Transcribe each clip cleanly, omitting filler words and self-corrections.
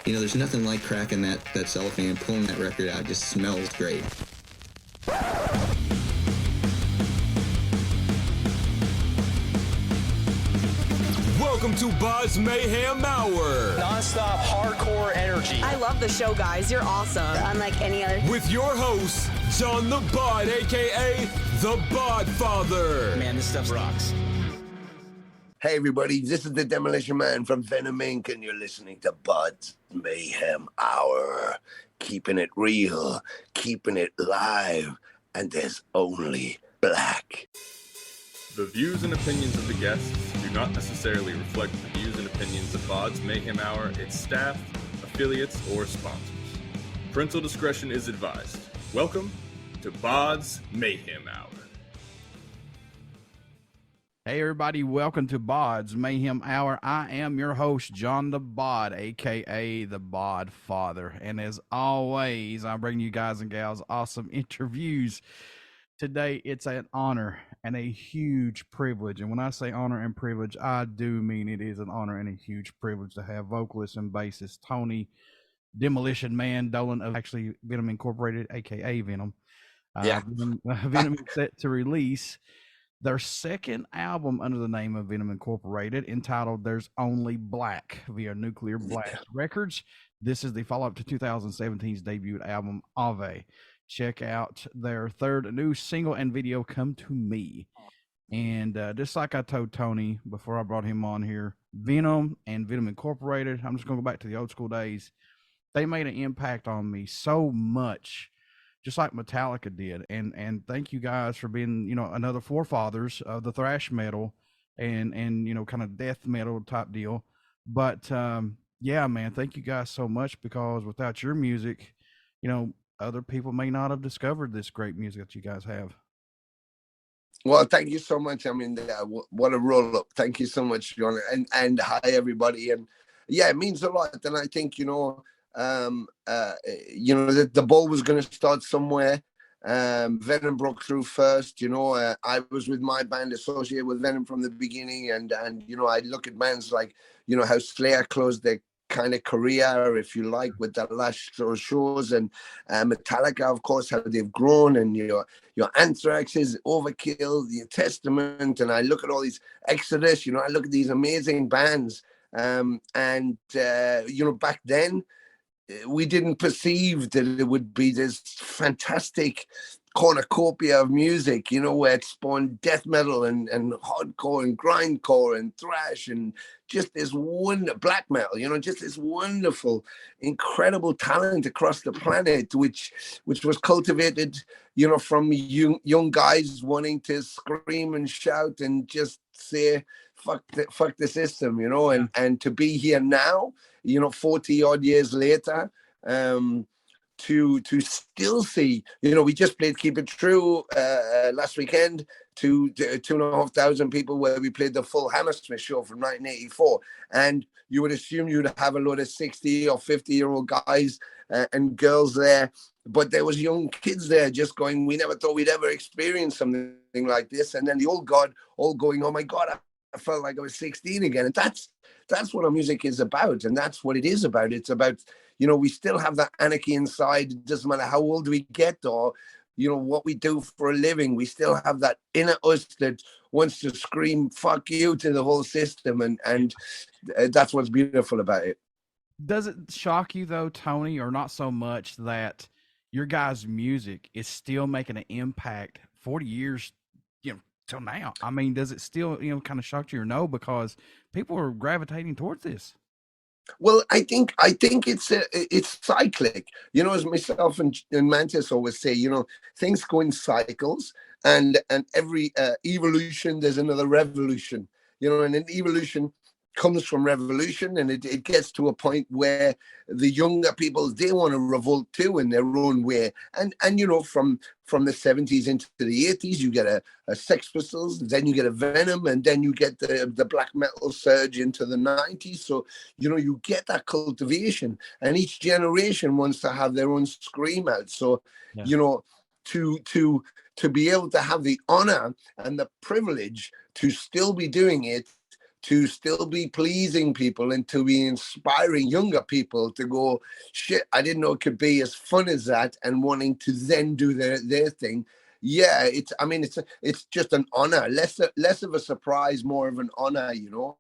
You know, there's nothing like cracking that cellophane and pulling that record out. It just smells great. Welcome to BODS Mayhem Hour. Non-stop hardcore energy. I love the show, guys. You're awesome. Unlike any other. With your host, John the Bod, a.k.a. the Bod Father. Man, this stuff rocks. Hey, everybody. This is the Demolition Man from Venom Inc., and you're listening to BODS Mayhem Hour. Keeping it real, keeping it live, and there's only black. The views and opinions of the guests do not necessarily reflect the views and opinions of BODS Mayhem Hour, its staff, affiliates, or sponsors. Parental discretion is advised. Welcome to BODS Mayhem Hour. Hey everybody, welcome to BODS Mayhem Hour. I am your host, John the Bod, aka the Bod Father. And as always, I bring you guys and gals awesome interviews. Today, it's an honor and a huge privilege. And when I say honor and privilege, I do mean it is an honor and a huge privilege to have vocalist and bassist Tony Demolition Man, Dolan of Venom Incorporated, aka Venom. Venom is set to release their second album under the name of Venom Incorporated, entitled There's Only Black via Nuclear Blast Records. This is the follow-up to 2017's debut album, Ave. Check out their third new single and video, Come to Me. And just like I told Tony before I brought him on here, Venom and Venom Incorporated, I'm just going to go back to the old school days. They made an impact on me so much, just like Metallica did. And thank you guys for being, you know, another forefathers of the thrash metal and you know, kind of death metal type deal. But yeah, man, thank you guys so much, because without your music, you know, other people may not have discovered this great music that you guys have. Well, thank you so much. I mean, what a roll up. Thank you so much, John. And hi, everybody. And yeah, it means a lot. And I think, the ball was going to start somewhere. Venom broke through first. I was with my band associated with Venom from the beginning. And I look at bands like, how Slayer closed their kind of career, if you like, with the last shows, and Metallica, of course, how they've grown, and your Anthrax's, Overkill, your Testament, and I look at all these Exodus, I look at these amazing bands, back then we didn't perceive that it would be this fantastic cornucopia of music, where it spawned death metal and hardcore and grindcore and thrash and just this black metal, just this wonderful, incredible talent across the planet, which was cultivated, from young guys wanting to scream and shout and just say, fuck the system, and to be here now, 40 odd years later, to still see, we just played Keep It True last weekend to 2,500 people, where we played the full Hammersmith show from 1984, and you would assume you'd have a lot of 60 or 50-year-old guys and girls there, but there was young kids there just going, we never thought we'd ever experience something like this. And then the old God all going, oh my God, I felt like I was 16 again. And that's what our music is about, and that's what it is about. It's about, we still have that anarchy inside. It doesn't matter how old we get or, what we do for a living. We still have that inner us that wants to scream, fuck you to the whole system. And that's what's beautiful about it. Does it shock you, though, Tony, or not so much, that your guys' music is still making an impact 40 years, till now? I mean, does it still, kind of shock you, or no? Because people are gravitating towards this. Well, I think it's cyclic, as myself and Mantas always say, things go in cycles, and every evolution, there's another revolution, and an evolution comes from revolution, and it gets to a point where the younger people, they want to revolt too in their own way, and from the 70s into the 80s, you get a Sex Pistols, then you get a Venom, and then you get the black metal surge into the 90s. So you get that cultivation, and each generation wants to have their own scream out. So to be able to have the honor and the privilege to still be doing it to still be pleasing people and to be inspiring younger people to go, shit, I didn't know it could be as fun as that, and wanting to then do their thing. Yeah, it's just an honor, less of a surprise, more of an honor, you know.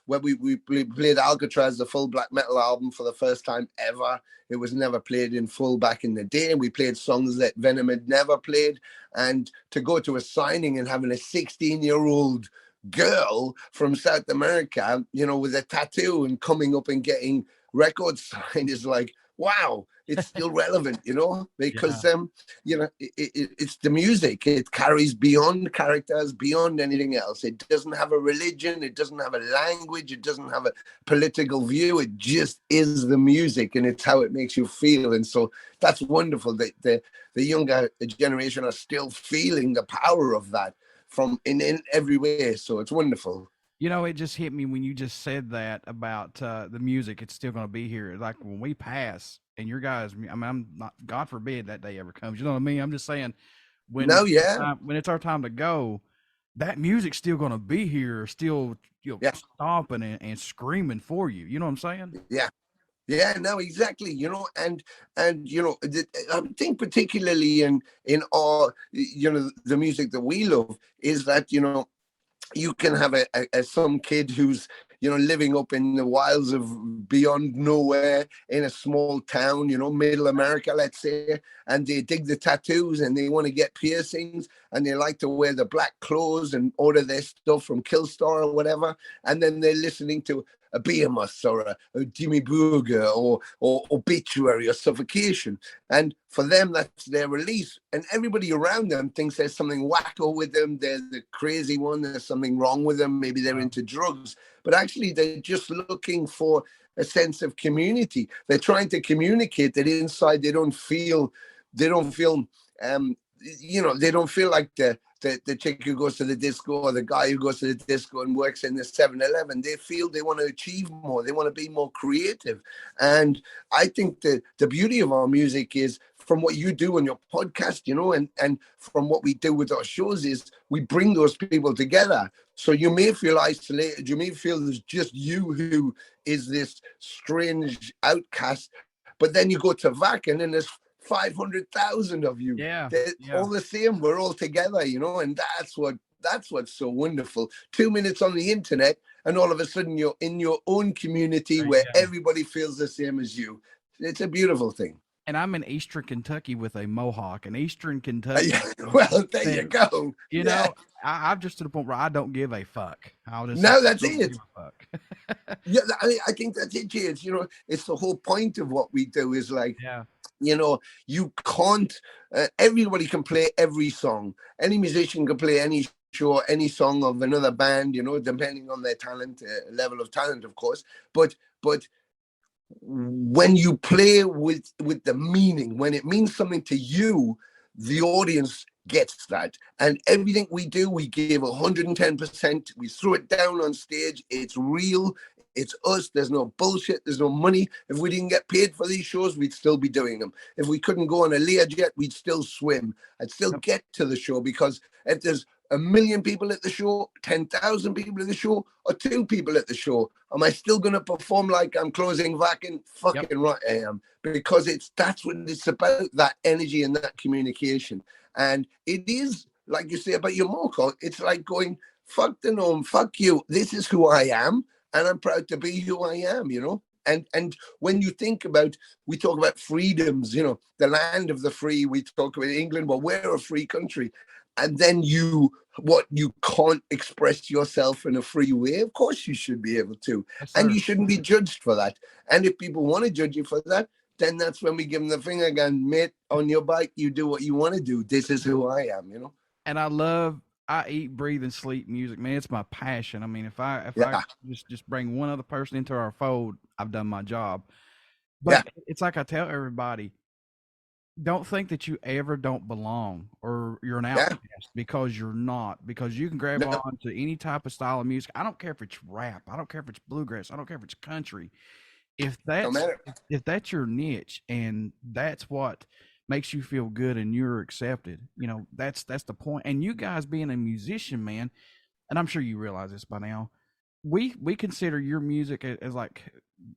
When we played Alcatraz, the full black metal album, for the first time ever. It was never played in full back in the day. We played songs that Venom had never played. And to go to a signing and having a 16-year-old girl from South America, you know, with a tattoo and coming up and getting records signed is like, wow, it's still relevant, you know, because you know, it's the music. It carries beyond characters, beyond anything else. It doesn't have a religion, it doesn't have a language, it doesn't have a political view. It just is the music, and it's how it makes you feel. And so that's wonderful that the younger generation are still feeling the power of that from in every way. So it's wonderful. You know, it just hit me when you just said that about the music. It's still going to be here. Like when we pass, and your guys, I mean, I'm not, God forbid that day ever comes. You know what I mean? I'm just saying, when when it's our time to go, that music's still going to be here, still, you know, stomping and screaming for you. You know what I'm saying? Yeah. Yeah, no, exactly. You know, and you know, I think particularly in our, you know, the music that we love is that, you know, you can have a some kid who's, you know, living up in the wilds of beyond nowhere in a small town, you know, middle America, let's say, and they dig the tattoos and they want to get piercings and they like to wear the black clothes and order their stuff from Killstar or whatever. And then they're listening to a Behemoth or a Jimmy Burger or Obituary or Suffocation. And for them, that's their release. And everybody around them thinks there's something wacko with them. They're the crazy one. There's something wrong with them. Maybe they're into drugs. But actually, they're just looking for a sense of community. They're trying to communicate that inside they don't feel, you know, they don't feel like the chick who goes to the disco or the guy who goes to the disco and works in the 7-Eleven. They feel they want to achieve more. They want to be more creative. And I think that the beauty of our music is, from what you do on your podcast, you know, and from what we do with our shows, is we bring those people together. So you may feel isolated. You may feel there's just you who is this strange outcast. But then you go to Vac and then there's 500,000 of you. Yeah. All the same. We're all together, you know, and that's what's so wonderful. 2 minutes on the internet, and all of a sudden you're in your own community where everybody feels the same as you. It's a beautiful thing. And I'm in Eastern Kentucky with a mohawk. And Eastern Kentucky. Well, there you go. You know, I'm just to the point where I don't give a fuck. That's it. Yeah, I think that's it, Jay. It's, you know, it's the whole point of what we do is like, you know, you can't, everybody can play every song. Any musician can play any show, any song of another band, you know, depending on their talent, level of talent, of course. But when you play with the meaning, when it means something to you, the audience gets that. And everything we do, we give 110%. We throw it down on stage. It's real. It's us. There's no bullshit. There's no money. If we didn't get paid for these shows, we'd still be doing them. If we couldn't go on a Learjet, we'd still swim. I'd still get to the show, because if there's 1 million people at the show, 10,000 people at the show, or 2 people at the show, am I still going to perform like I'm closing Vac-in? Fucking right I am. Because that's what it's about, that energy and that communication. And it is, like you say about your Moko, it's like going, fuck the norm, fuck you. This is who I am, and I'm proud to be who I am, you know? And when you think about, we talk about freedoms, you know, the land of the free, we talk about England, well, we're a free country. And then you can't express yourself in a free way. Of course you should be able to. Yes, and you shouldn't be judged for that. And if people want to judge you for that, then that's when we give them the finger again, mate, on your bike, you do what you want to do. This is who I am, you know? And I eat, breathe, and sleep music, man. It's my passion. I mean, if I just bring one other person into our fold, I've done my job. But it's like I tell everybody, don't think that you ever don't belong or you're an outcast, because you're not. Because you can grab on to any type of style of music. I don't care if it's rap. I don't care if it's bluegrass. I don't care if it's country. If that's your niche and that's what makes you feel good and you're accepted, you know, that's the point. And you guys being a musician, man, and I'm sure you realize this by now, we consider your music as like,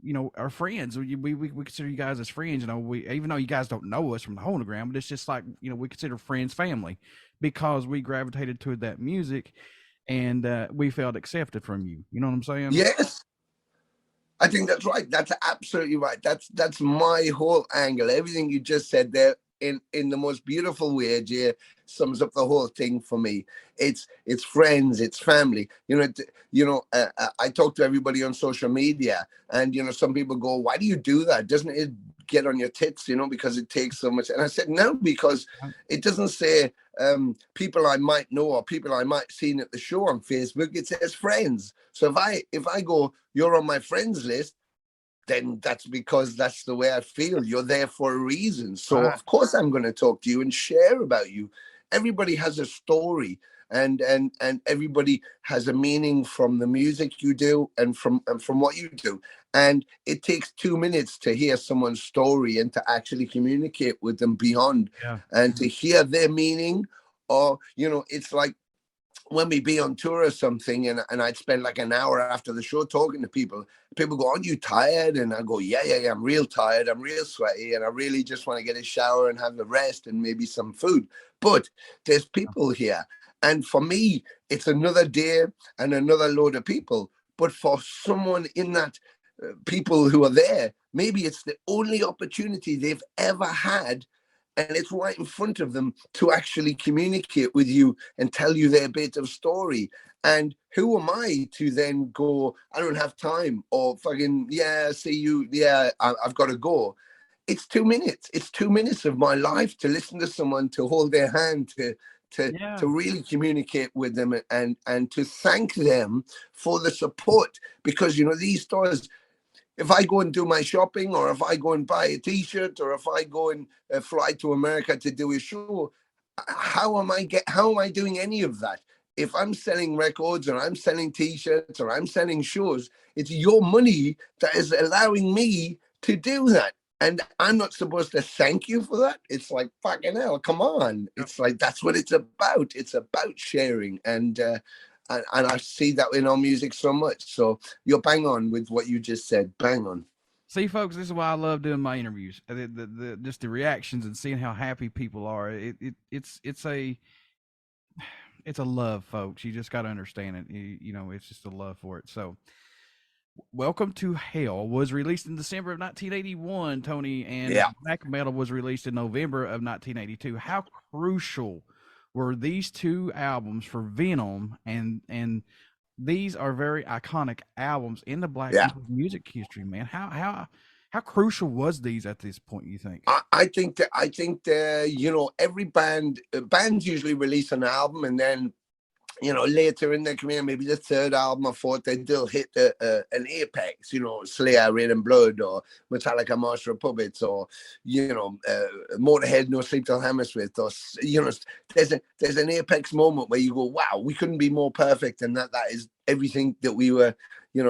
you know, our friends. We consider you guys as friends. You know, we, even though you guys don't know us from the hologram, but it's just like, you know, we consider friends family because we gravitated to that music, and we felt accepted from you. You know what I'm saying? Yes, I think that's right. That's absolutely right. That's my whole angle. Everything you just said there in the most beautiful way, Jay, sums up the whole thing for me. It's friends, it's family. I talk to everybody on social media, and some people go, "Why do you do that? Doesn't it get on your tits?" Because it takes so much. And I said, "No, because it doesn't say people I might know or people I might seen at the show on Facebook. It says friends. So if I go, you're on my friends list, then that's because that's the way I feel. You're there for a reason. So of course I'm going to talk to you and share about you. Everybody has a story, and everybody has a meaning from the music you do and from what you do. And it takes 2 minutes to hear someone's story and to actually communicate with them beyond, and to hear their meaning. Or it's like when we be on tour or something, and I'd spend like an hour after the show talking to people. People go, "Aren't you tired?" And I go, yeah, I'm real tired. I'm real sweaty, and I really just want to get a shower and have a rest and maybe some food. But there's people here, and for me, it's another day and another load of people. But for someone in that, people who are there, maybe it's the only opportunity they've ever had, and it's right in front of them to actually communicate with you and tell you their bit of story. And who am I to then go, "I don't have time," or fucking, "Yeah, see you, yeah, I've got to go." It's 2 minutes. It's 2 minutes of my life to listen to someone, to hold their hand, to really communicate with them, and to thank them for the support. Because these stores, if I go and do my shopping, or if I go and buy a T-shirt, or if I go and fly to America to do a show, how am I doing any of that? If I'm selling records, or I'm selling T-shirts, or I'm selling shows, it's your money that is allowing me to do that. And I'm not supposed to thank you for that. It's like, fucking hell, come on. It's like, that's what it's about. It's about sharing. And I see that in our music so much. So you're bang on with what you just said. Bang on. See, folks, this is why I love doing my interviews. Just the reactions and seeing how happy people are. It's a love, folks. You just got to understand it. It's just a love for it. So, Welcome to Hell was released in December of 1981, Tony, and Black Metal was released in November of 1982. How crucial were these two albums for Venom, and these are very iconic albums in the black music history, man. How crucial was these at this point, you think? I think that every bands usually release an album, and then later in their career, maybe the third album or fourth, they'll hit an apex, Slayer, Rain and Blood, or Metallica, Master of Puppets, or, Motorhead, No Sleep Till Hammersmith, or, there's an apex moment where you go, wow, we couldn't be more perfect than that. That is everything that we were,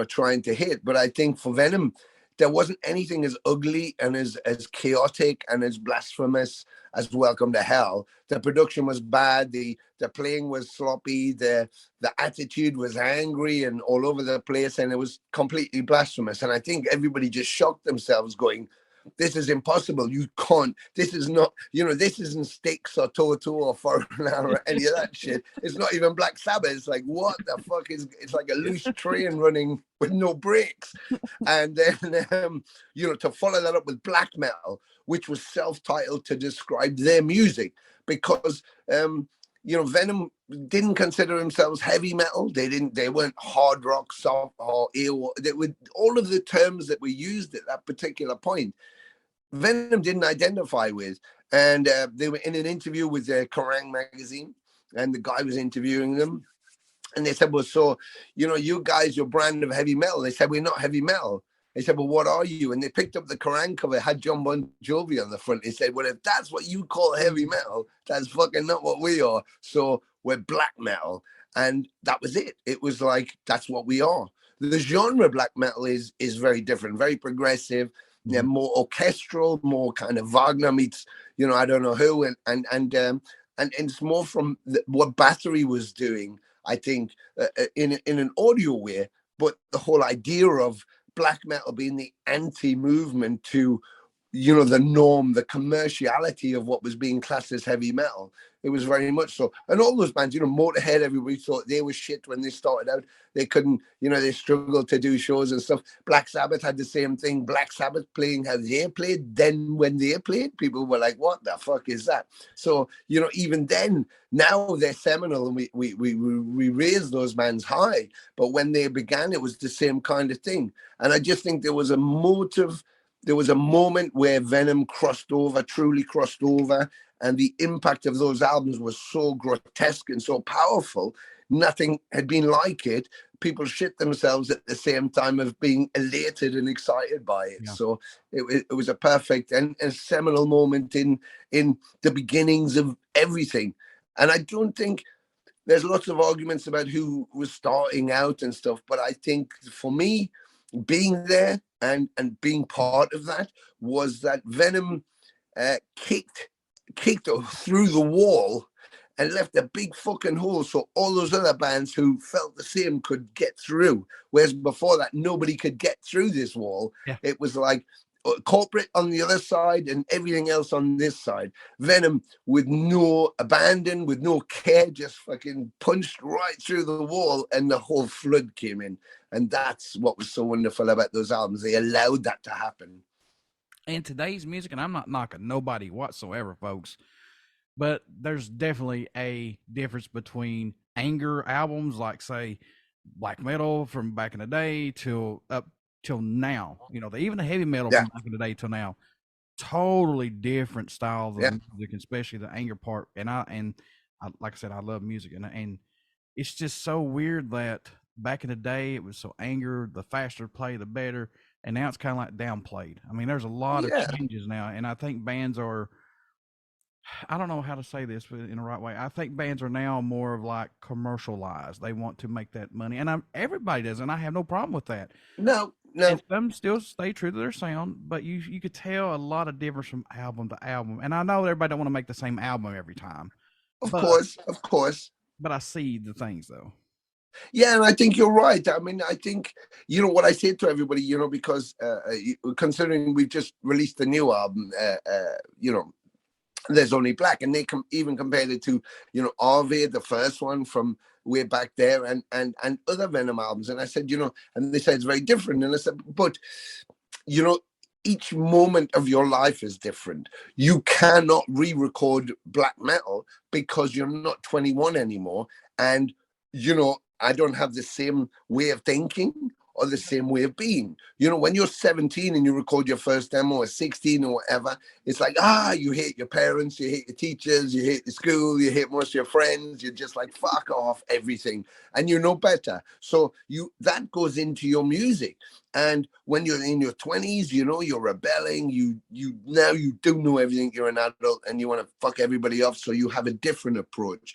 trying to hit. But I think for Venom, there wasn't anything as ugly and as chaotic and as blasphemous as Welcome to Hell. The production was bad. The playing was sloppy. The attitude was angry and all over the place, and it was completely blasphemous. And I think everybody just shocked themselves, going, "This is impossible. You can't. This is not. This isn't Styx or Toto or Foreigner or any of that shit. It's not even Black Sabbath. It's like, what the fuck is? It's like a loose train running with no brakes." And then to follow that up with black metal, which was self-titled to describe their music, because Venom didn't consider themselves heavy metal. They weren't hard rock, soft, or they were all of the terms that were used at that particular point. Venom didn't identify with, and they were in an interview with Kerrang magazine, and the guy was interviewing them, and they said, "Well, so you guys, your brand of heavy metal." They said, "We're not heavy metal." They said, "Well, what are you?" And they picked up the Kerrang cover, it had John Bon Jovi on the front. They said, "Well, if that's what you call heavy metal, that's fucking not what we are. So we're black metal." And that was it. It was like, that's what we are. The genre black metal is very different, very progressive, more orchestral, more kind of Wagner meets, I don't know who, and it's more from what Bathory was doing, I think, in an audio way. but the whole idea of black metal being the anti-movement to, you know, the norm, the commerciality of what was being classed as heavy metal. It was very much so. And all those bands, you know, Motorhead, everybody thought they were shit when they started out. They couldn't, you know, they struggled to do shows and stuff. Black Sabbath had the same thing. Black Sabbath playing how they played. Then when they played, people were like, what the fuck is that? So, you know, even then, now they're seminal and we raised those bands high. But when they began, it was the same kind of thing. And I just think there was a motive. There was a moment where Venom truly crossed over, and the impact of those albums was so grotesque and so powerful. Nothing had been like it. People shit themselves at the same time of being elated and excited by it. Yeah. So it was a perfect and a seminal moment in the beginnings of everything. And I don't think there's lots of arguments about who was starting out and stuff, but I think for me, being there and being part of that was that Venom kicked through the wall and left a big fucking hole so all those other bands who felt the same could get through. Whereas before that, nobody could get through this wall. Yeah. It was like corporate on the other side and everything else on this side. Venom, with no abandon, with no care, just fucking punched right through the wall and the whole flood came in. And that's what was so wonderful about those albums. They allowed that to happen. And today's music, and I'm not knocking nobody whatsoever, folks, but there's definitely a difference between anger albums like, say, black metal from back in the day till now. You know, even the heavy metal from back in the day till now. Totally different styles of music, especially the anger part. And I like I said, I love music, and it's just so weird that back in the day it was so anger, the faster play, the better. And now it's kind of like downplayed. I mean, there's a lot of changes now. And I think bands are, I don't know how to say this in the right way. I think bands are now more of like commercialized. They want to make that money. And everybody does. And I have no problem with that. No. And some still stay true to their sound. But you could tell a lot of difference from album to album. And I know everybody don't want to make the same album every time. Of course. But I see the things, though. Yeah, and I think you're right. I mean, I think, you know, what I say to everybody, you know, because considering we've just released a new album, you know, There's Only Black, and they even compared it to, you know, Arvid, the first one from way back there, and other Venom albums. And I said, you know, and they said it's very different. And I said, but, you know, each moment of your life is different. You cannot re-record black metal because you're not 21 anymore. And, you know, I don't have the same way of thinking or the same way of being. You know, when you're 17 and you record your first demo, or 16 or whatever, it's like, you hate your parents, you hate your teachers, you hate the school, you hate most of your friends. You're just like, fuck off everything. And you know better. So that goes into your music. And when you're in your 20s, you know, you're rebelling. You do know everything. You're an adult and you want to fuck everybody off. So you have a different approach.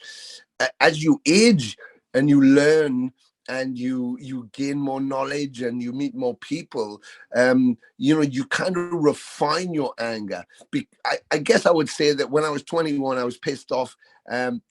As you age, and you learn and you gain more knowledge and you meet more people, you know, you kind of refine your anger. I guess I would say that when I was 21, I was pissed off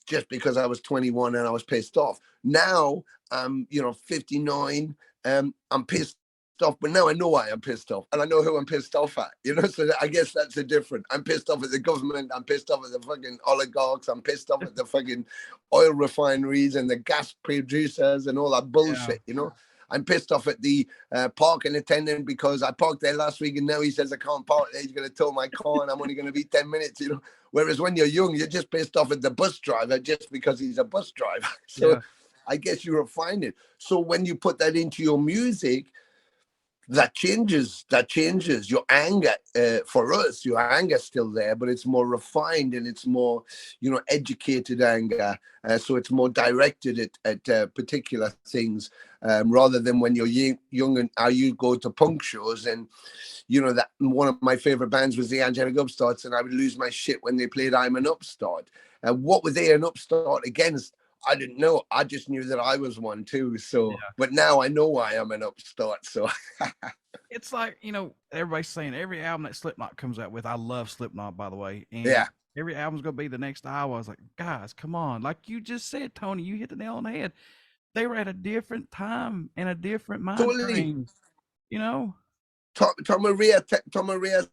just because I was 21 and I was pissed off. Now I'm, you know, 59, I'm pissed off, but now I know why I'm pissed off and I know who I'm pissed off at, you know. So I guess that's the difference. I'm pissed off at the government, I'm pissed off at the fucking oligarchs, I'm pissed off at the fucking oil refineries and the gas producers and all that bullshit, you know. I'm pissed off at the parking attendant because I parked there last week and now he says I can't park there, he's going to tow my car and I'm only going to be 10 minutes, you know. Whereas when you're young, you're just pissed off at the bus driver just because he's a bus driver. So I guess you refine it. So when you put that into your music, that changes your anger. For us, your anger's still there, but it's more refined and it's more, you know, educated anger. So it's more directed at particular things, rather than when you're young and how you go to punk shows. And, you know, that one of my favorite bands was the Angelic Upstarts, and I would lose my shit when they played I'm an Upstart. What were they an upstart against? I didn't know. I just knew that I was one too. So, but now I know why I'm an upstart. So it's like, you know, everybody's saying every album that Slipknot comes out with, I love Slipknot, by the way. And every album's going to be the next hour. I was like, guys, come on. Like you just said, Tony, you hit the nail on the head. they were at a different time and a different mind Totally. frame, you know. Tom Maria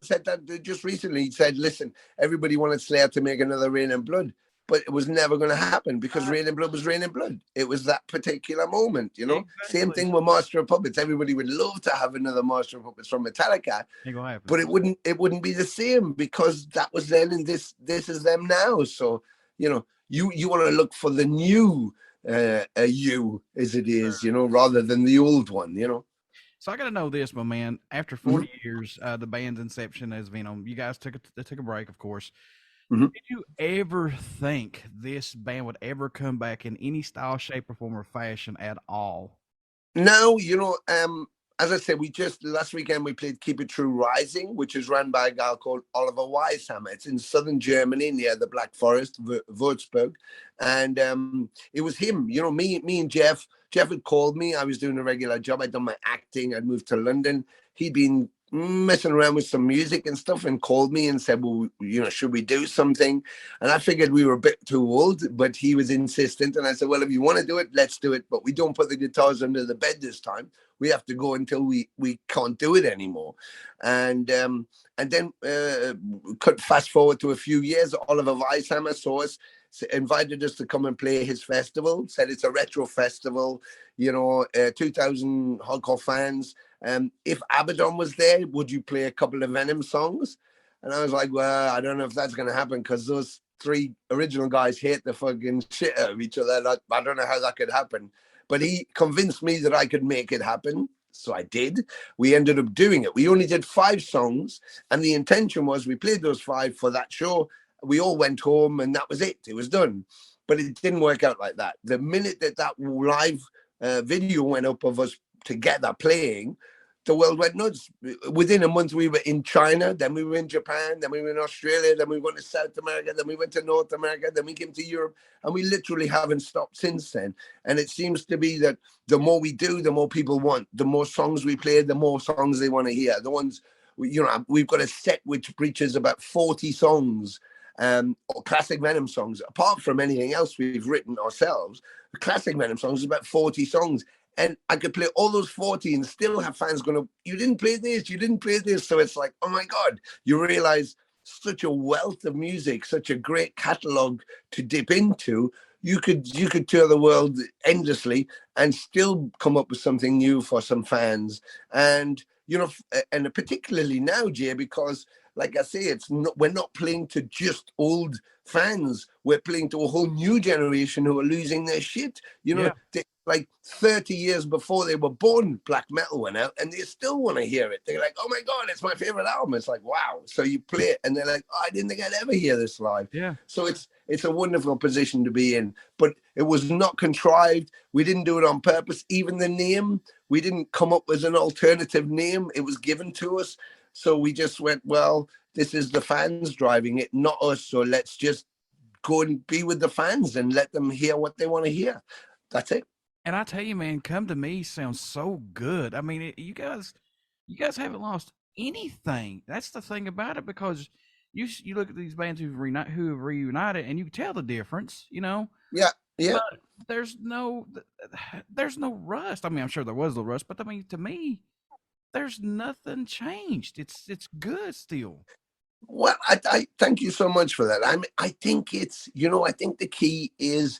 said that just recently. He said, listen, everybody wanted Slayer to make another Rain and Blood, but it was never going to happen because Rain and Blood was Rain and Blood. It was that particular moment, you know. Exactly. Same thing with Master of Puppets. Everybody would love to have another Master of Puppets from Metallica, Ain't gonna happen. but it wouldn't be the same because that was then and this is them now. So, you know, you want to look for the new you as it is, you know, rather than the old one, you know. So I got to know this, my man. After 40 years, the band's inception as Venom, you guys took a break, of course. Did you ever think this band would ever come back in any style, shape, or form, or fashion at all? No, you know, as I said, last weekend we played Keep It True Rising, which is run by a guy called Oliver Weishammer. It's in southern Germany near the Black Forest, Würzburg. And it was him, you know, me and Jeff. Jeff had called me. I was doing a regular job. I'd done my acting. I'd moved to London. He'd been messing around with some music and stuff and called me and said, well, you know, should we do something? And I figured we were a bit too old, but he was insistent. And I said, well, if you want to do it, let's do it. But we don't put the guitars under the bed this time. We have to go until we can't do it anymore. And then fast forward to a few years, Oliver Weishammer saw us, invited us to come and play his festival, said it's a retro festival, you know, 2,000 hardcore fans. If Abaddon was there, would you play a couple of Venom songs? And I was like, well, I don't know if that's going to happen because those three original guys hate the fucking shit out of each other. Like, I don't know how that could happen. But he convinced me that I could make it happen. So I did. We ended up doing it. We only did 5 songs. And the intention was we played those 5 for that show. We all went home and that was it. It was done. But it didn't work out like that. The minute that live video went up of us together playing, the world went nuts. Within a month, we were in China, then we were in Japan, then we were in Australia, then we went to South America, then we went to North America, then we came to Europe, and we literally haven't stopped since then. And it seems to be that the more we do, the more people want. The more songs we play, the more songs they want to hear. The ones, you know, we've got a set which reaches about 40 songs, or classic Venom songs. Apart from anything else we've written ourselves, the classic Venom songs is about 40 songs. And I could play all those 40 and still have fans going, you didn't play this, you didn't play this. So it's like, oh my God, you realize such a wealth of music, such a great catalog to dip into. You could tour the world endlessly and still come up with something new for some fans. And, you know, and particularly now, Jay, because like I say, we're not playing to just old fans. We're playing to a whole new generation who are losing their shit. You know, like 30 years before they were born, black metal went out and they still want to hear it. They're like, oh my God, it's my favorite album. It's like, wow. So you play it and they're like, oh, I didn't think I'd ever hear this live. Yeah. So it's a wonderful position to be in, but it was not contrived. We didn't do it on purpose. Even the name, we didn't come up with an alternative name. It was given to us. So we just went, well, this is the fans driving it, not us. So let's just go and be with the fans and let them hear what they want to hear. That's it. And I tell you, man, Come to Me sounds so good. I mean, you guys haven't lost anything. That's the thing about it, because you look at these bands who have reunited, and you can tell the difference. You know. Yeah. But there's no rust. I mean, I'm sure there was the rust, but I mean, to me, there's nothing changed. It's good still. Well, I thank you so much for that. I think it's, you know, I think the key is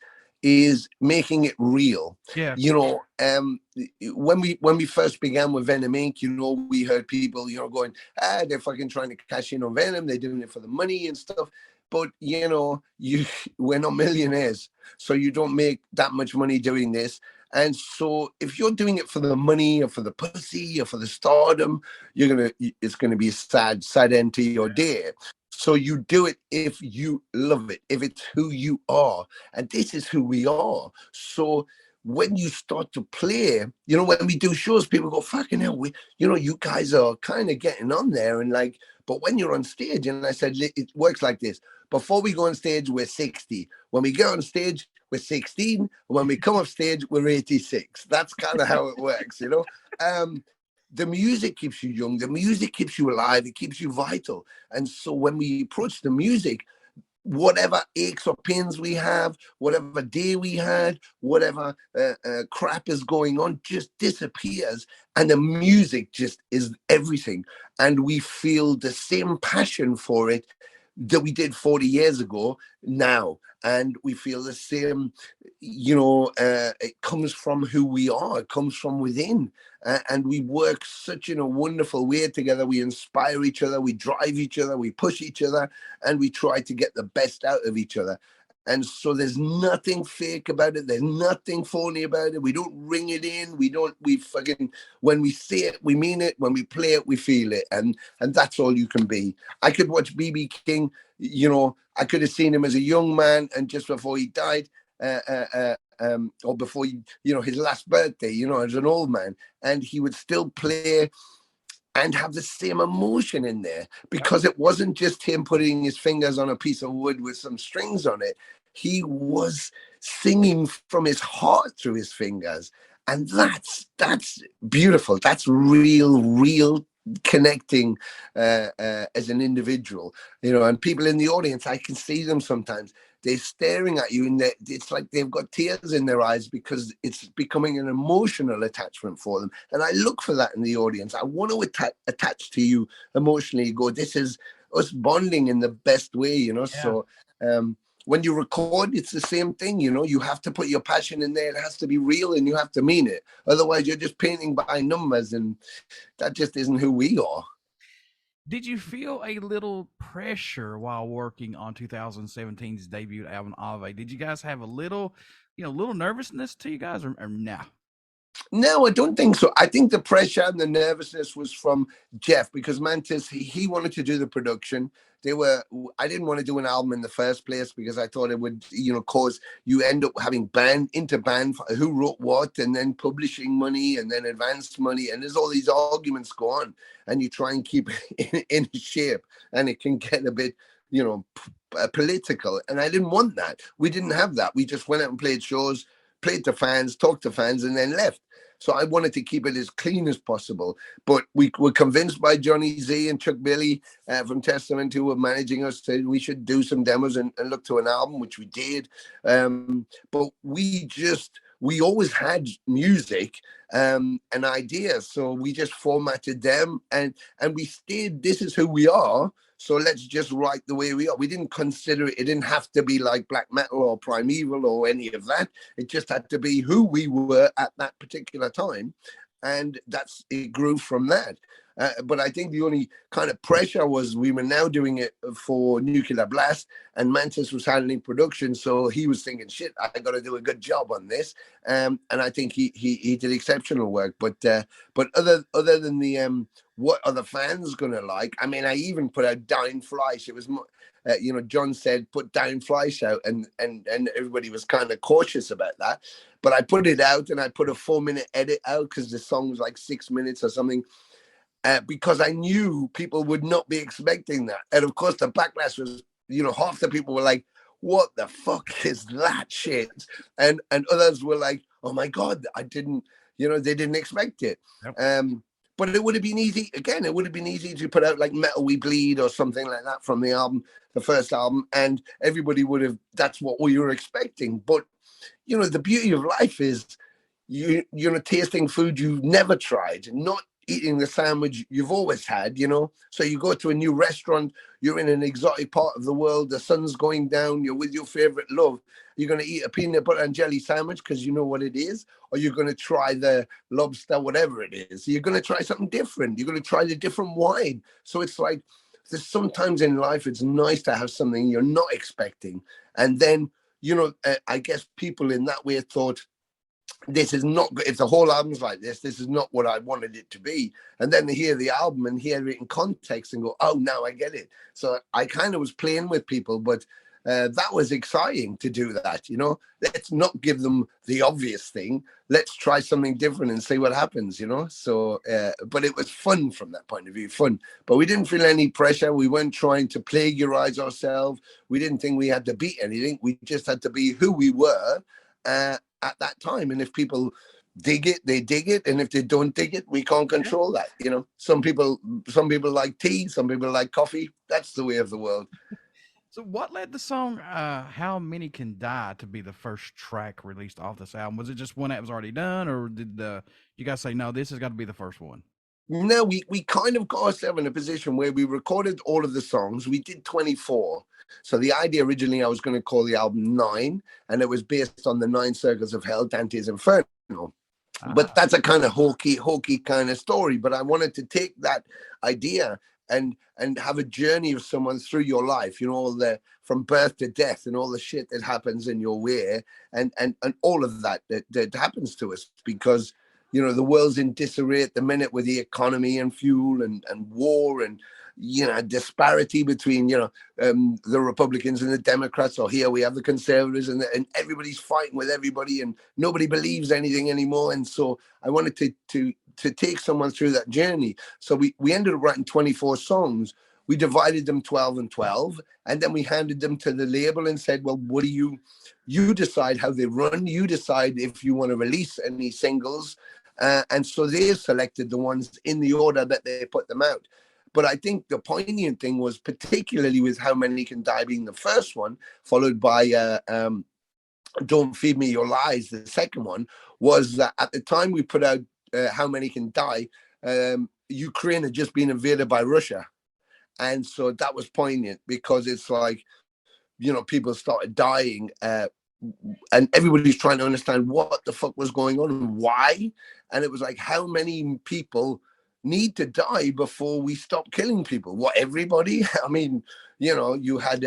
making it real. Yeah. You know, when we first began with Venom Inc., you know, we heard people, you know, going, they're fucking trying to cash in on Venom. They're doing it for the money and stuff. But, you know, we're not millionaires, so you don't make that much money doing this. And so if you're doing it for the money or for the pussy or for the stardom, it's gonna be a sad end to your day. So you do it if you love it, if it's who you are. And this is who we are. So when you start to play, you know, when we do shows, people go, fucking hell, you know, you guys are kind of getting on there. And like, but when you're on stage, and I said, it works like this. Before we go on stage, we're 60. When we get on stage, we're 16. When we come off stage, we're 86. That's kind of how it works, you know? The music keeps you young. The music keeps you alive. It keeps you vital. And so when we approach the music, whatever aches or pains we have, whatever day we had, whatever crap is going on, just disappears. And the music just is everything. And we feel the same passion for it that we did 40 years ago now. And we feel the same, it comes from who we are. It comes from within. And we work such in a wonderful way together. We inspire each other. We drive each other. We push each other. And we try to get the best out of each other. And so there's nothing fake about it. There's nothing phony about it. We don't ring it in. When we say it, we mean it. When we play it, we feel it. And that's all you can be. I could watch BB King, I could have seen him as a young man and just before he died, or before, his last birthday, as an old man, and he would still play and have the same emotion in there, because it wasn't just him putting his fingers on a piece of wood with some strings on it. He was singing from his heart through his fingers. And that's beautiful. That's real connecting as an individual, and people in the audience, I can see them sometimes. They're staring at you and it's like they've got tears in their eyes because it's becoming an emotional attachment for them. And I look for that in the audience. I want to attach to you emotionally. Go, this is us bonding in the best way, Yeah. So when you record, it's the same thing, you have to put your passion in there. It has to be real and you have to mean it. Otherwise, you're just painting by numbers, and that just isn't who we are. Did you feel a little pressure while working on 2017's debut album, Ave? Did you guys have a little nervousness to you guys, or no? No, I don't think so. I think the pressure and the nervousness was from Jeff, because Mantas, he wanted to do the production. I didn't want to do an album in the first place because I thought it would, cause you end up having band who wrote what, and then publishing money, and then advanced money, and there's all these arguments go on, and you try and keep it in shape, and it can get a bit, political. And I didn't want that. We didn't have that. We just went out and played shows, played to fans, talked to fans, and then left. So I wanted to keep it as clean as possible. But we were convinced by Johnny Z and Chuck Billy from Testament, who were managing us, that we should do some demos and look to an album, which we did. But we always had music and ideas. So we just formatted them and we stayed, this is who we are. So let's just write the way we are. We didn't consider it. It didn't have to be like black metal or primeval or any of that. It just had to be who we were at that particular time. And it grew from that. But I think the only kind of pressure was we were now doing it for Nuclear Blast, and Mantas was handling production. So he was thinking, shit, I got to do a good job on this. And I think he did exceptional work. But other than the what are the fans going to like? I mean, I even put out Down Fleisch. It was, John said, put Down Fleisch out, and everybody was kind of cautious about that. But I put it out, and I put a 4-minute edit out because the song was like 6 minutes or something. Because I knew people would not be expecting that. And of course, the backlash was, half the people were like, what the fuck is that shit? And others were like, oh my God, I didn't, they didn't expect it. Yep. But it would have been easy. Again, it would have been easy to put out like Metal We Bleed or something like that from the album, the first album. And everybody would have, that's what we were expecting. But, the beauty of life is, you're tasting food you've never tried, not eating the sandwich you've always had, So you go to a new restaurant, you're in an exotic part of the world, the sun's going down, you're with your favorite love. You're going to eat a peanut butter and jelly sandwich because you know what it is, or you're going to try the lobster, whatever it is. You're going to try something different. You're going to try the different wine. So it's like, there's sometimes in life, it's nice to have something you're not expecting. And then, I guess people in that way thought, this is not good. If the whole album's like this is not what I wanted it to be. And then they hear the album and hear it in context and go, oh, now I get it. So I kind of was playing with people, but that was exciting to do that. Let's not give them the obvious thing. Let's try something different and see what happens, So, but it was fun from that point of view, fun. But we didn't feel any pressure. We weren't trying to plagiarize ourselves. We didn't think we had to beat anything. We just had to be who we were at that time. And if people dig it, they dig it, and if they don't dig it, we can't control that. Some people like tea, some people like coffee. That's the way of the world. So what led the song How Many Can Die to be the first track released off this album? Was it just one that was already done, or did you guys say, no, this has got to be the first one? No, we kind of got ourselves in a position where we recorded all of the songs. We did 24. So the idea originally, I was going to call the album 9, and it was based on the 9 Circles of Hell, Dante's Inferno. But that's a kind of hokey kind of story. But I wanted to take that idea and have a journey of someone through your life, you know, all the from birth to death and all the shit that happens in your way, and all of that happens to us because, you know, the world's in disarray at the minute with the economy and fuel and war and, you know, disparity between, you know, the Republicans and the Democrats, or here we have the conservatives, and everybody's fighting with everybody and nobody believes anything anymore. And so I wanted to take someone through that journey. So we ended up writing 24 songs. We divided them 12 and 12, and then we handed them to the label and said, well, what do you decide how they run, you decide if you want to release any singles. And so they selected the ones in the order that they put them out. But I think the poignant thing was, particularly with How Many Can Die being the first one, followed by Don't Feed Me Your Lies, the second one, was that at the time we put out How Many Can Die, Ukraine had just been invaded by Russia. And so that was poignant because it's like, you know, people started dying and everybody's trying to understand what the fuck was going on and why. And it was like, how many people need to die before we stop killing people? What, everybody? I mean, you know, you had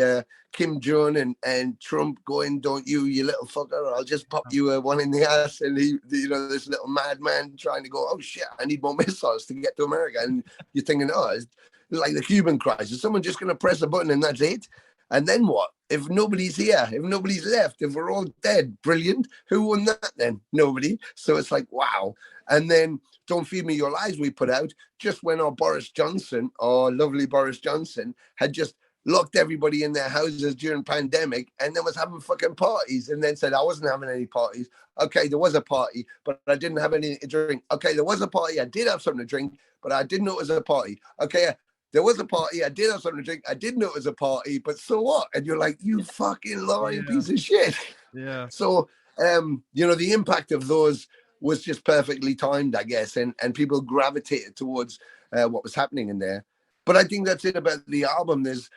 Kim Jong and Trump going, don't you little fucker, I'll just pop you one in the ass. And he, you know, this little madman trying to go, oh shit, I need more missiles to get to America. And you're thinking, oh, it's like the Cuban crisis. Someone just going to press a button and that's it. And then what? If nobody's here, if nobody's left, if we're all dead, brilliant. Who won that then? Nobody. So it's like, wow. And then Don't Feed Me Your Lies we put out just when our Boris Johnson, our lovely Boris Johnson, had just locked everybody in their houses during pandemic and then was having fucking parties and then said, I wasn't having any parties. Okay, there was a party, but I didn't have anything to drink. Okay, there was a party. I did have something to drink, but I didn't know it was a party. Okay, there was a party. I did have something to drink. I didn't know it was a party, but so what? And you're like, you fucking lying piece of shit. Yeah. So, you know, the impact of those was just perfectly timed, I guess. And people gravitated towards what was happening in there. But I think that's it about the album. There's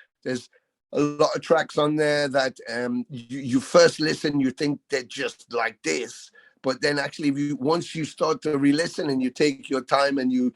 a lot of tracks on there that you first listen, you think they're just like this. But then actually, once you start to re-listen and you take your time and you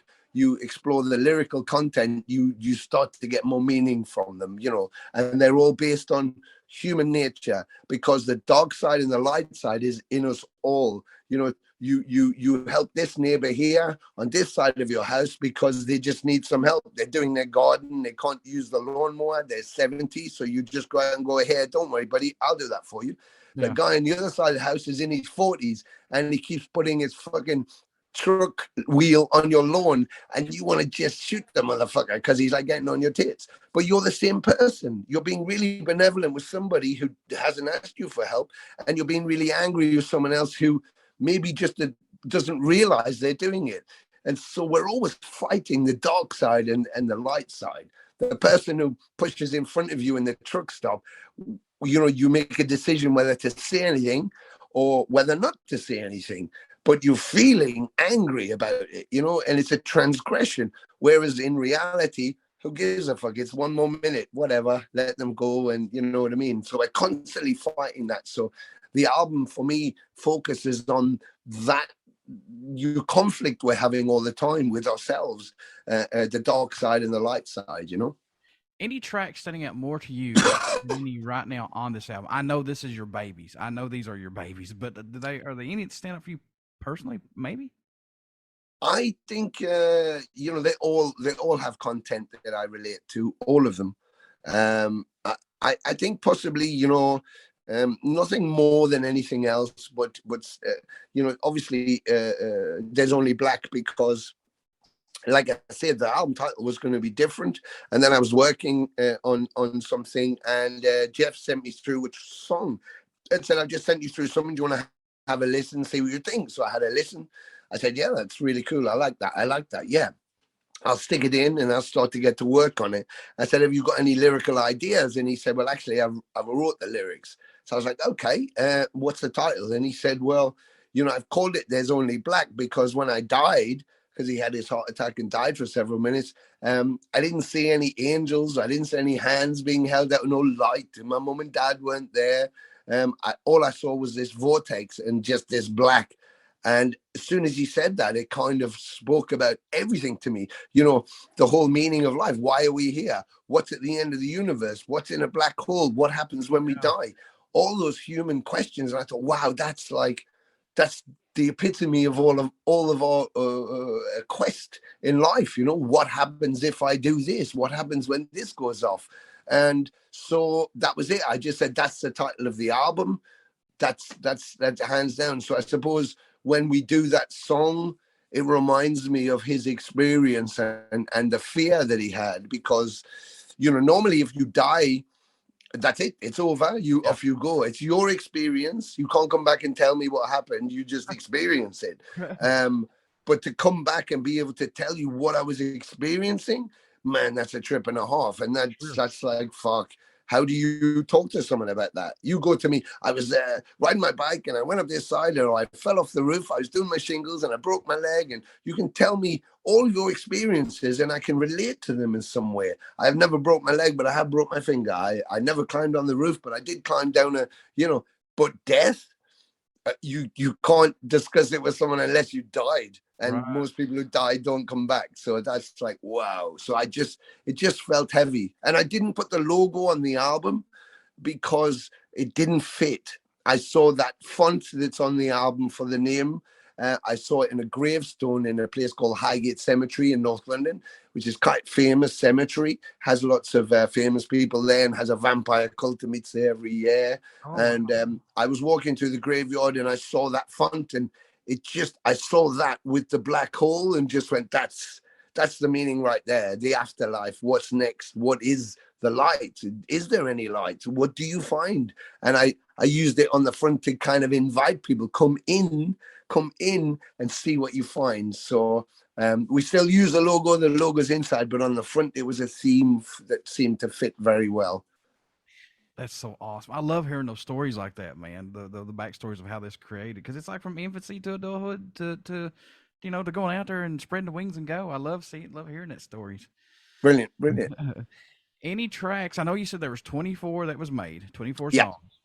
explore the lyrical content, you start to get more meaning from them, you know, and they're all based on human nature because the dark side and the light side is in us all. You know, you help this neighbor here on this side of your house because they just need some help. They're doing their garden. They can't use the lawnmower. They're 70. So you just go out and go ahead. Don't worry, buddy. I'll do that for you. Yeah. The guy on the other side of the house is in his 40s and he keeps putting his fucking truck wheel on your lawn and you want to just shoot the motherfucker because he's like getting on your tits. But you're the same person. You're being really benevolent with somebody who hasn't asked you for help, and you're being really angry with someone else who maybe just doesn't realize they're doing it. And so we're always fighting the dark side and the light side. The person who pushes in front of you in the truck stop, you know, you make a decision whether to say anything or whether not to say anything. But you're feeling angry about it, you know, and it's a transgression. Whereas in reality, who gives a fuck? It's one more minute, whatever, let them go. And you know what I mean? So we're constantly fighting that. So the album for me focuses on that conflict we're having all the time with ourselves, the dark side and the light side, you know? Any track standing out more to you than any right now on this album? I know this is your babies. I know these are your babies, but are they any that stand out for you personally? Maybe. I think you know, they all have content that I relate to, all of them. I think possibly, you know, nothing more than anything else, but you know, obviously There's Only Black, because like I said, the album title was going to be different, and then I was working on something, and Jeff sent me through which song and said, I've just sent you through something, do you want to have a listen, see what you think? So I had a listen. I said, yeah, that's really cool. I like that. Yeah. I'll stick it in and I'll start to get to work on it. I said, have you got any lyrical ideas? And he said, well, actually, I've wrote the lyrics. So I was like, okay, what's the title? And he said, well, I've called it There's Only Black because when I died, because he had his heart attack and died for several minutes, I didn't see any angels. I didn't see any hands being held out, no light. And my mom and dad weren't there. All I saw was this vortex and just this black. And as soon as he said that, it kind of spoke about everything to me. The whole meaning of life. Why are we here? What's at the end of the universe? What's in a black hole? What happens when we die? All those human questions. And I thought, wow, that's the epitome of all of our quest in life. What happens if I do this? What happens when this goes off? And so that was it. I just said, that's the title of the album. That's hands down. So I suppose when we do that song, it reminds me of his experience and the fear that he had, because, normally if you die, that's it. It's over. Off you go. It's your experience. You can't come back and tell me what happened. You just experience it. But to come back and be able to tell you what I was experiencing, man, that's a trip and a half. And that's like, fuck. How do you talk to someone about that? You go to me, I was riding my bike and I went up this side or I fell off the roof. I was doing my shingles and I broke my leg. And you can tell me all your experiences and I can relate to them in some way. I have never broke my leg, but I have broke my finger. I never climbed on the roof, but I did climb down but death, you can't discuss it with someone unless you died. And most people who die don't come back. So that's like, wow. So it just felt heavy. And I didn't put the logo on the album because it didn't fit. I saw that font that's on the album for the name. I saw it in a gravestone in a place called Highgate Cemetery in North London, which is quite famous cemetery, has lots of famous people there and has a vampire cult that meets there every year. And I was walking through the graveyard and I saw that font and I saw that with the black hole and just went, that's the meaning right there. The afterlife. What's next? What is the light? Is there any light? What do you find? And I used it on the front to kind of invite people, come in and see what you find. So we still use the logo's inside, but on the front, it was a theme that seemed to fit very well. That's so awesome. I love hearing those stories like that, man. The backstories of how this created, because it's like from infancy to adulthood to to going out there and spreading the wings and go. I love hearing that stories. Brilliant. Any tracks? I know you said there was 24 that was made, 24 Yeah. songs.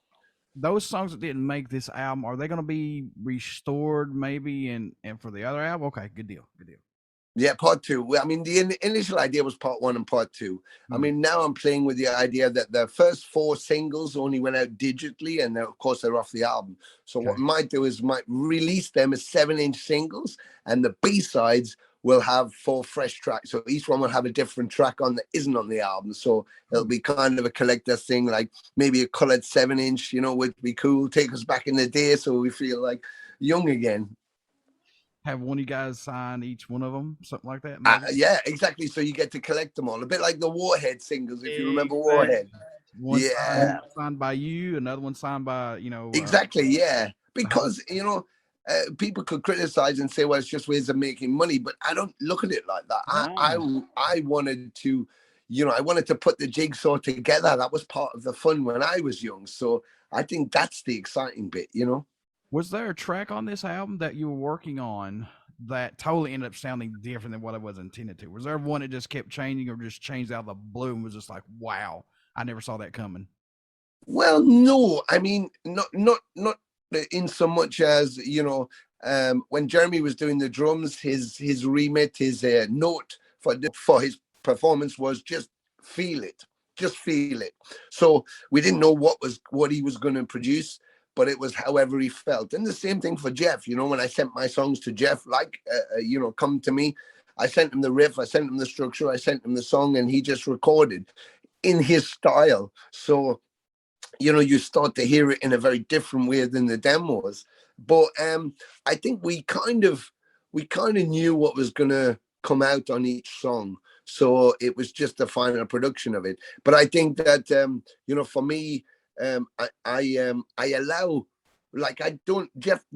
Those songs that didn't make this album, are they going to be restored maybe and for the other album? Okay, good deal. Yeah, part two. Well, I mean, the initial idea was part one and part two. I mean, now I'm playing with the idea that the first 4 singles only went out digitally, and of course they're off the album. So what I might do is release them as 7-inch singles, and the B-sides will have 4 fresh tracks. So each one will have a different track on that isn't on the album. So it'll be kind of a collector's thing, like maybe a colored 7-inch, would be cool. Take us back in the day so we feel like young again. Have one of you guys sign each one of them, something like that? Yeah, exactly. So you get to collect them all, a bit like the Warhead singles, if you remember Warhead. One signed by you, another one signed by exactly, yeah. Because people could criticize and say, well, it's just ways of making money, but I don't look at it like that. I wanted to, I wanted to put the jigsaw together. That was part of the fun when I was young. So I think that's the exciting bit, Was there a track on this album that you were working on that totally ended up sounding different than what it was intended to? Was there one that just kept changing or just changed out of the blue and was just like, wow, I never saw that coming? Well, no. I mean, not in so much as, when Jeremy was doing the drums, his remit, his note for his performance was just feel it. Just feel it. So we didn't know what he was going to produce, but it was however he felt. And the same thing for Jeff. When I sent my songs to Jeff, come to me, I sent him the riff, I sent him the structure, I sent him the song, and he just recorded in his style. So, you start to hear it in a very different way than the demos. But I think we kind of knew what was going to come out on each song. So it was just the final production of it. But I think that, for me, I allow,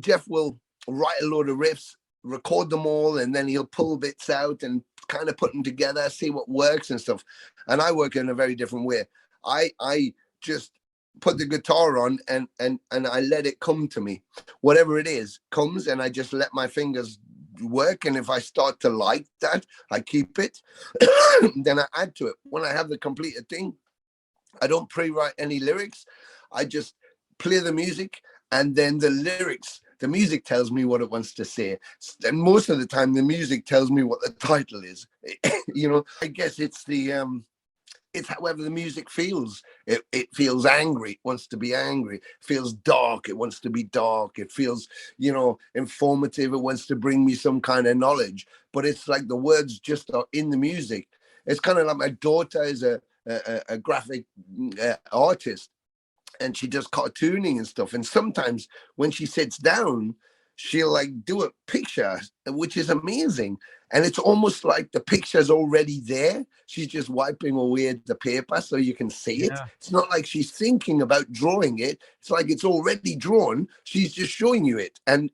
Jeff will write a load of riffs record them all, and then he'll pull bits out and kind of put them together, see what works and stuff. And I work in a very different way. I just put the guitar on and I let it come to me. Whatever it is comes, and I just let my fingers work. And if I start to like that, I keep it. Then I add to it. When I have the completed thing, I don't pre-write any lyrics. I just play the music, and then the lyrics, the music tells me what it wants to say. And most of the time, the music tells me what the title is. You know, I guess it's it's however the music feels. It feels angry, it wants to be angry. It feels dark, it wants to be dark. It feels, you know, informative, it wants to bring me some kind of knowledge. But it's like the words just are in the music. It's kind of like my daughter is a graphic artist, and she does cartooning and stuff. And sometimes when she sits down, she'll like do a picture, which is amazing. And it's almost like the picture's already there. She's just wiping away the paper so you can see it. It's not like she's thinking about drawing it. It's like it's already drawn. She's just showing you it. And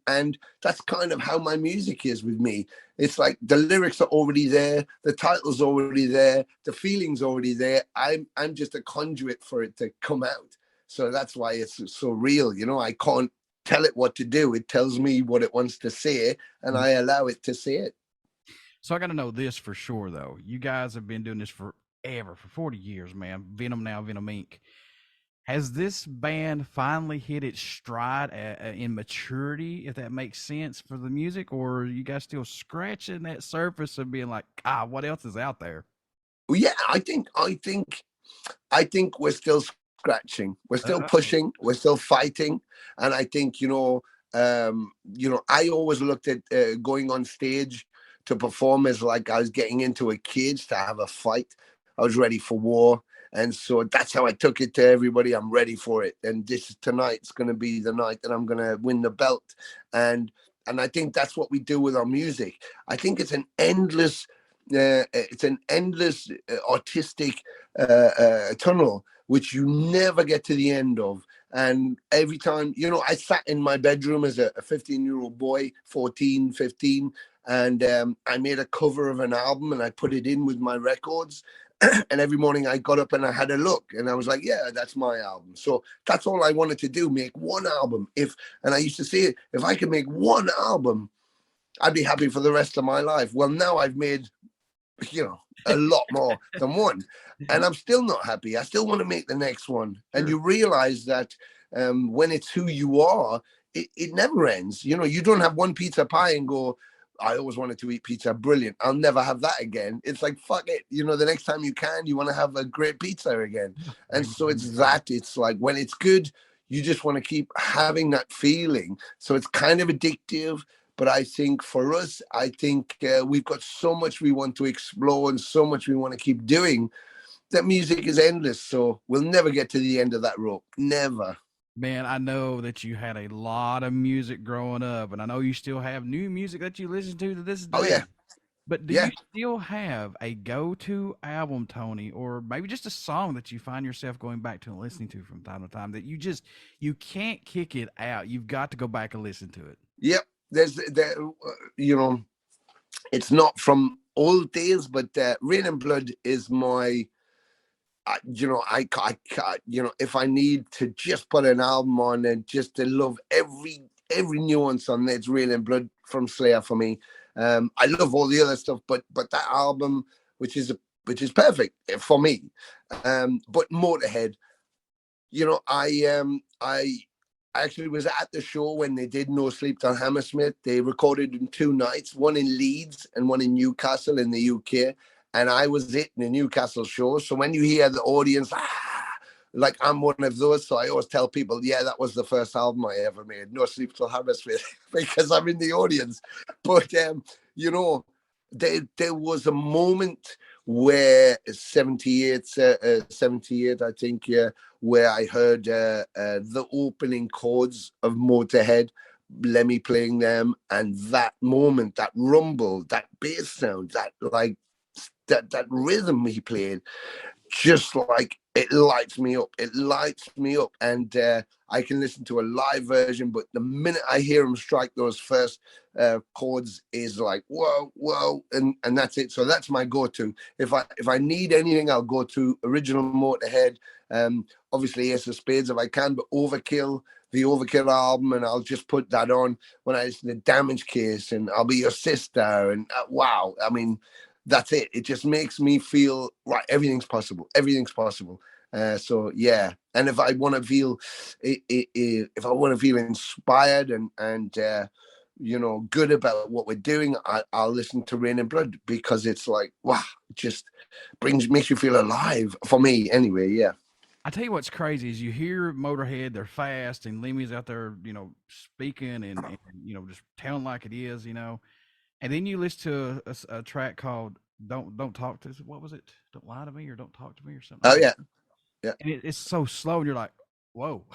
that's kind of how my music is with me. It's like the lyrics are already there. The title's already there. The feeling's already there. I'm just a conduit for it to come out. So that's why it's so real. You know, I can't tell it what to do. It tells me what it wants to say, and I allow it to say it. So I got to know this for sure, though. You guys have been doing this forever, for 40 years, man. Venom Inc. Has this band finally hit its stride in maturity, if that makes sense, for the music? Or are you guys still scratching that surface and being like, what else is out there? Well, yeah, I think we're still scratching. We're still pushing. We're still fighting. And I think, I always looked at going on stage to perform as like I was getting into a cage to have a fight. I was ready for war. And so that's how I took it to everybody. I'm ready for it. And tonight's going to be the night that I'm going to win the belt. And I think that's what we do with our music. I think it's an endless artistic tunnel, which you never get to the end of. And every time, I sat in my bedroom as a 15-year-old boy, 14, 15, and I made a cover of an album and I put it in with my records. And every morning I got up and I had a look and I was like, yeah, that's my album. So that's all I wanted to do, make one album. And I used to say, if I could make one album, I'd be happy for the rest of my life. Well, now I've made, a lot more than one. And I'm still not happy. I still want to make the next one. And you realize that when it's who you are, it never ends. You don't have one pizza pie and go, I always wanted to eat pizza. Brilliant. I'll never have that again. It's like, fuck it. The next time you want to have a great pizza again. And so it's like when it's good, you just want to keep having that feeling. So it's kind of addictive. But I think for us, we've got so much we want to explore and so much we want to keep doing that music is endless. So we'll never get to the end of that rope. Never. Man, I know that you had a lot of music growing up, and I know you still have new music that you listen to this day. Oh, yeah. But do you still have a go-to album, Tony, or maybe just a song that you find yourself going back to and listening to from time to time that you can't kick it out? You've got to go back and listen to it. Yep. It's not from old days, but Rain and Blood is my, if I need to just put an album on and just to love every nuance on it, it's Rain and Blood from Slayer for me. I love all the other stuff, but that album, which is perfect for me. But Motorhead, I actually was at the show when they did No Sleep Till Hammersmith. They recorded in 2 nights, one in Leeds and one in Newcastle in the UK. And I was in the Newcastle show. So when you hear the audience, like I'm one of those. So I always tell people, yeah, that was the first album I ever made, No Sleep Till Hammersmith, because I'm in the audience. But, there was a moment where 78, I think, where I heard the opening chords of Motorhead, Lemmy playing them, and that moment, that rumble, that bass sound, that rhythm he played, just like it lights me up. It lights me up, and I can listen to a live version. But the minute I hear him strike those first chords, is like whoa, whoa, and that's it. So that's my go-to. If I need anything, I'll go to original Motorhead. Obviously Ace of Spades if I can, but Overkill, the Overkill album, and I'll just put that on when I listen to Damage Case and I'll Be Your Sister, and wow, I mean, that's it. It just makes me feel right. Everything's possible. Everything's possible. So yeah, and if I want to feel, if I want to feel inspired and good about what we're doing, I'll listen to Rain and Blood, because it's like wow, it just makes you feel alive for me anyway. Yeah. I tell you what's crazy is you hear Motorhead, they're fast, and Lemmy's out there, speaking and just telling like it is, and then you listen to a track called "Don't Talk to." What was it? "Don't Lie to Me" or "Don't Talk to Me" or something. Oh yeah, yeah. And it's so slow, and you're like, "Whoa."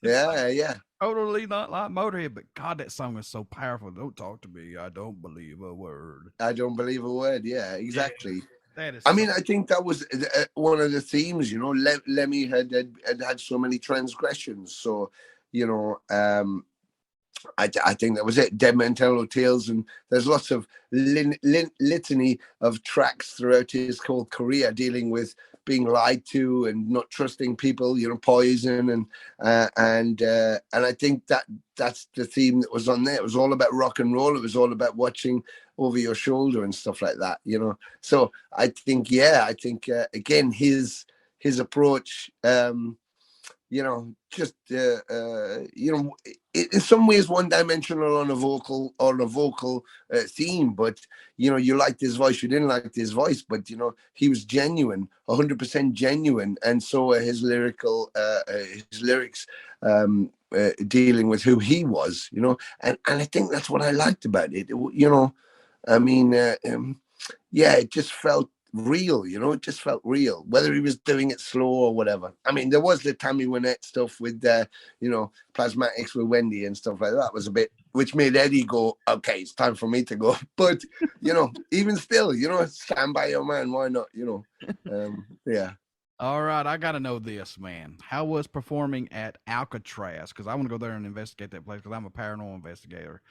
Yeah. Totally not like Motorhead, but God, that song is so powerful. "Don't talk to me, I don't believe a word." I don't believe a word. Yeah, exactly. That is. I mean, I think that was one of the themes. Lemmy had so many transgressions. So, I think that was it. Dead Men Tell No Tales, and there's lots of litany of tracks throughout his whole career dealing with being lied to and not trusting people. Poison and I think that's the theme that was on there. It was all about rock and roll. It was all about watching over your shoulder and stuff like that. So I think again his approach. Just in some ways one-dimensional on a vocal theme, but you liked his voice, you didn't like his voice, but he was genuine, 100% genuine, and so his lyrics dealing with who he was, and I think that's what I liked about it. I mean, it just felt real, it just felt real, whether he was doing it slow or whatever. I mean, there was the Tammy Wynette stuff with Plasmatics with Wendy and stuff like that was a bit, which made Eddie go, okay, it's time for me to go. But even still, stand by your man, why not? Yeah. All right, I got to know this, man. How was performing at Alcatraz? Because I want to go there and investigate that place, because I'm a paranormal investigator.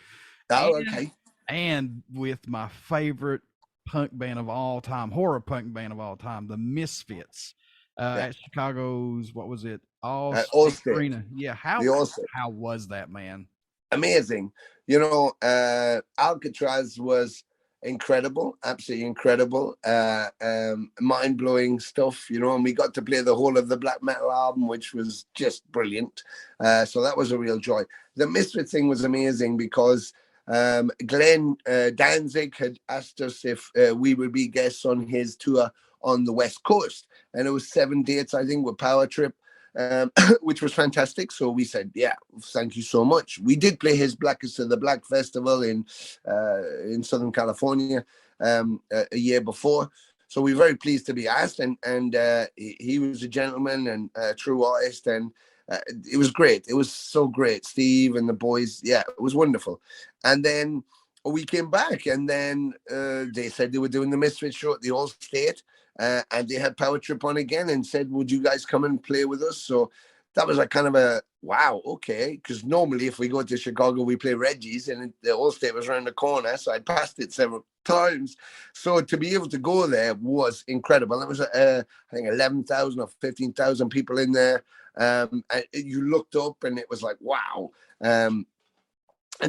Okay. And with my favorite punk band of all time, horror punk band of all time, the Misfits, at Chicago's, what was it? All-State Arena. Yeah. How was that, man? Amazing. Alcatraz was incredible, absolutely incredible, mind-blowing stuff, and we got to play the whole of the black metal album, which was just brilliant. So that was a real joy. The Misfit thing was amazing because Glenn Danzig had asked us if we would be guests on his tour on the West Coast, and it was 7 dates, I think, with Power Trip, which was fantastic. So we said, yeah, thank you so much. We did play his Blackest of the Black festival in Southern California a year before. So we're very pleased to be asked, and he was a gentleman and a true artist, and it was great. It was so great. Steve and the boys, yeah, it was wonderful. And then we came back, and then they said they were doing the Misfit show at the All-State, and they had Power Trip on again and said, would you guys come and play with us? So that was a kind of a, wow, okay. Because normally if we go to Chicago, we play Reggie's, and the All-State was around the corner. So I passed it several times. So to be able to go there was incredible. There was, I think, 11,000 or 15,000 people in there. And you looked up and it was like, wow. And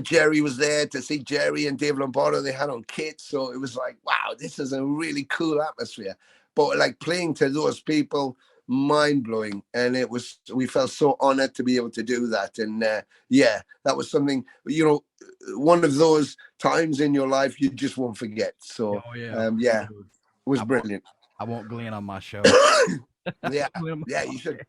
Jerry was there to see Jerry and Dave Lombardo. They had on kits. So it was like, wow, this is a really cool atmosphere. But like playing to those people, mind-blowing. And we felt so honored to be able to do that. And yeah, that was something, one of those times in your life you just won't forget. So yeah, it was brilliant. I want Glenn on my show. Yeah, you should.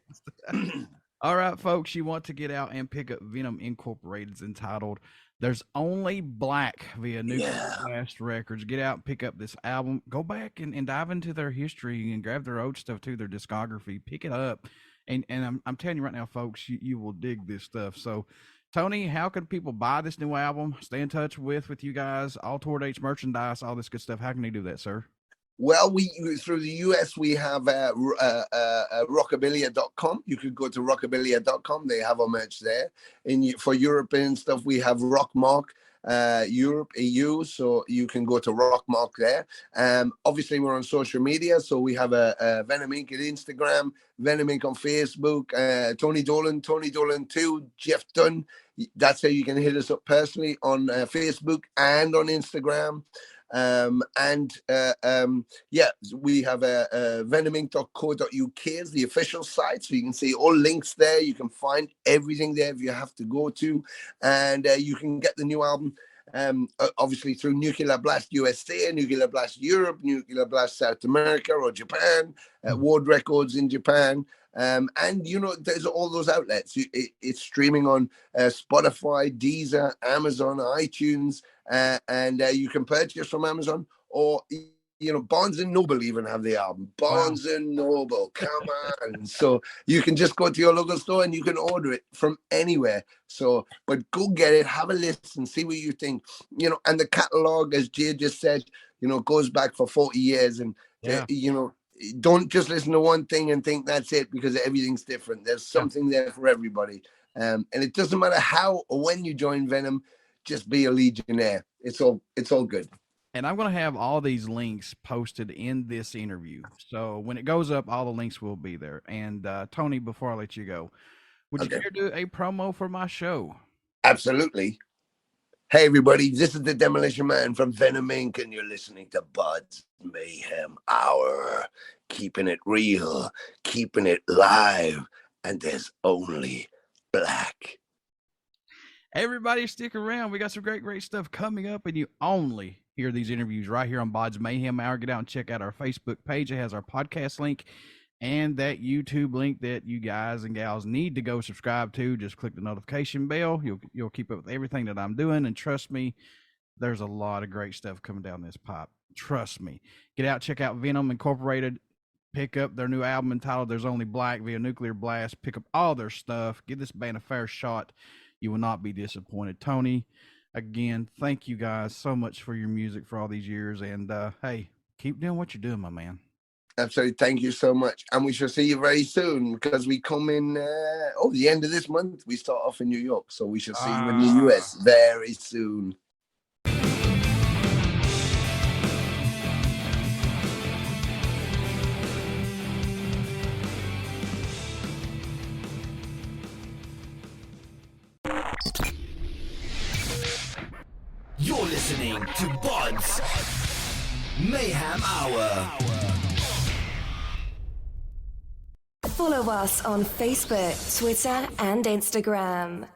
All right, folks, you want to get out and pick up Venom Incorporated's entitled There's Only Black via Nuclear Blast Records. Get out and pick up this album. Go back and dive into their history and grab their old stuff too, their discography. Pick it up. And I'm telling you right now, folks, you will dig this stuff. So, Tony, how can people buy this new album, stay in touch with you guys, all tour dates, merchandise, all this good stuff? How can they do that, sir? Well, we through the US we have rockabilia.com. You could go to rockabilia.com. They have our merch there. For European stuff, we have Rockmark Europe EU, so you can go to Rockmark there. Obviously, we're on social media, so we have a Venom Inc. at Instagram, Venom Inc. on Facebook, Tony Dolan 2, Jeff Dunn. That's how you can hit us up personally on Facebook and on Instagram. We have venominc.co.uk is the official site, so you can see all links there. You can find everything there if you have to go to, and you can get the new album obviously through Nuclear Blast USA, Nuclear Blast Europe, Nuclear Blast South America or Japan, Ward Records in Japan. And there's all those outlets. It's streaming on Spotify, Deezer, Amazon, iTunes, and you can purchase from Amazon, or Barnes and Noble even have the album. Barnes and Noble, come on! So you can just go to your local store and you can order it from anywhere. So, but go get it, have a listen, see what you think. And the catalog, as Jay just said, goes back for 40 years, and don't just listen to one thing and think that's it, because everything's different. There's something there for everybody. And it doesn't matter how or when you join Venom, just be a Legionnaire. It's all good. And I'm going to have all these links posted in this interview. So when it goes up, all the links will be there. And Tony, before I let you go, would you care to do a promo for my show? Absolutely. Hey, everybody, this is the Demolition Man from Venom Inc., and you're listening to BODS Mayhem Hour. Keeping it real, keeping it live, and there's only black. Everybody stick around. We got some great stuff coming up, and you only hear these interviews right here on BODS Mayhem Hour. Get out and check out our Facebook page. It has our podcast link and that YouTube link that you guys and gals need to go subscribe to. Just click the notification bell. You'll keep up with everything that I'm doing, and trust me, there's a lot of great stuff coming down this pipe. Trust me. Get out, check out Venom Incorporated. Pick up their new album entitled There's Only Black via Nuclear Blast. Pick up all their stuff. Give this band a fair shot. You will not be disappointed. Tony, again, thank you guys so much for your music for all these years. And, hey, keep doing what you're doing, my man. Absolutely. Thank you so much. And we shall see you very soon, because we come in, the end of this month. We start off in New York. So we shall see you in the US very soon. You're listening to BODS Mayhem Hour. Follow us on Facebook, Twitter, and Instagram.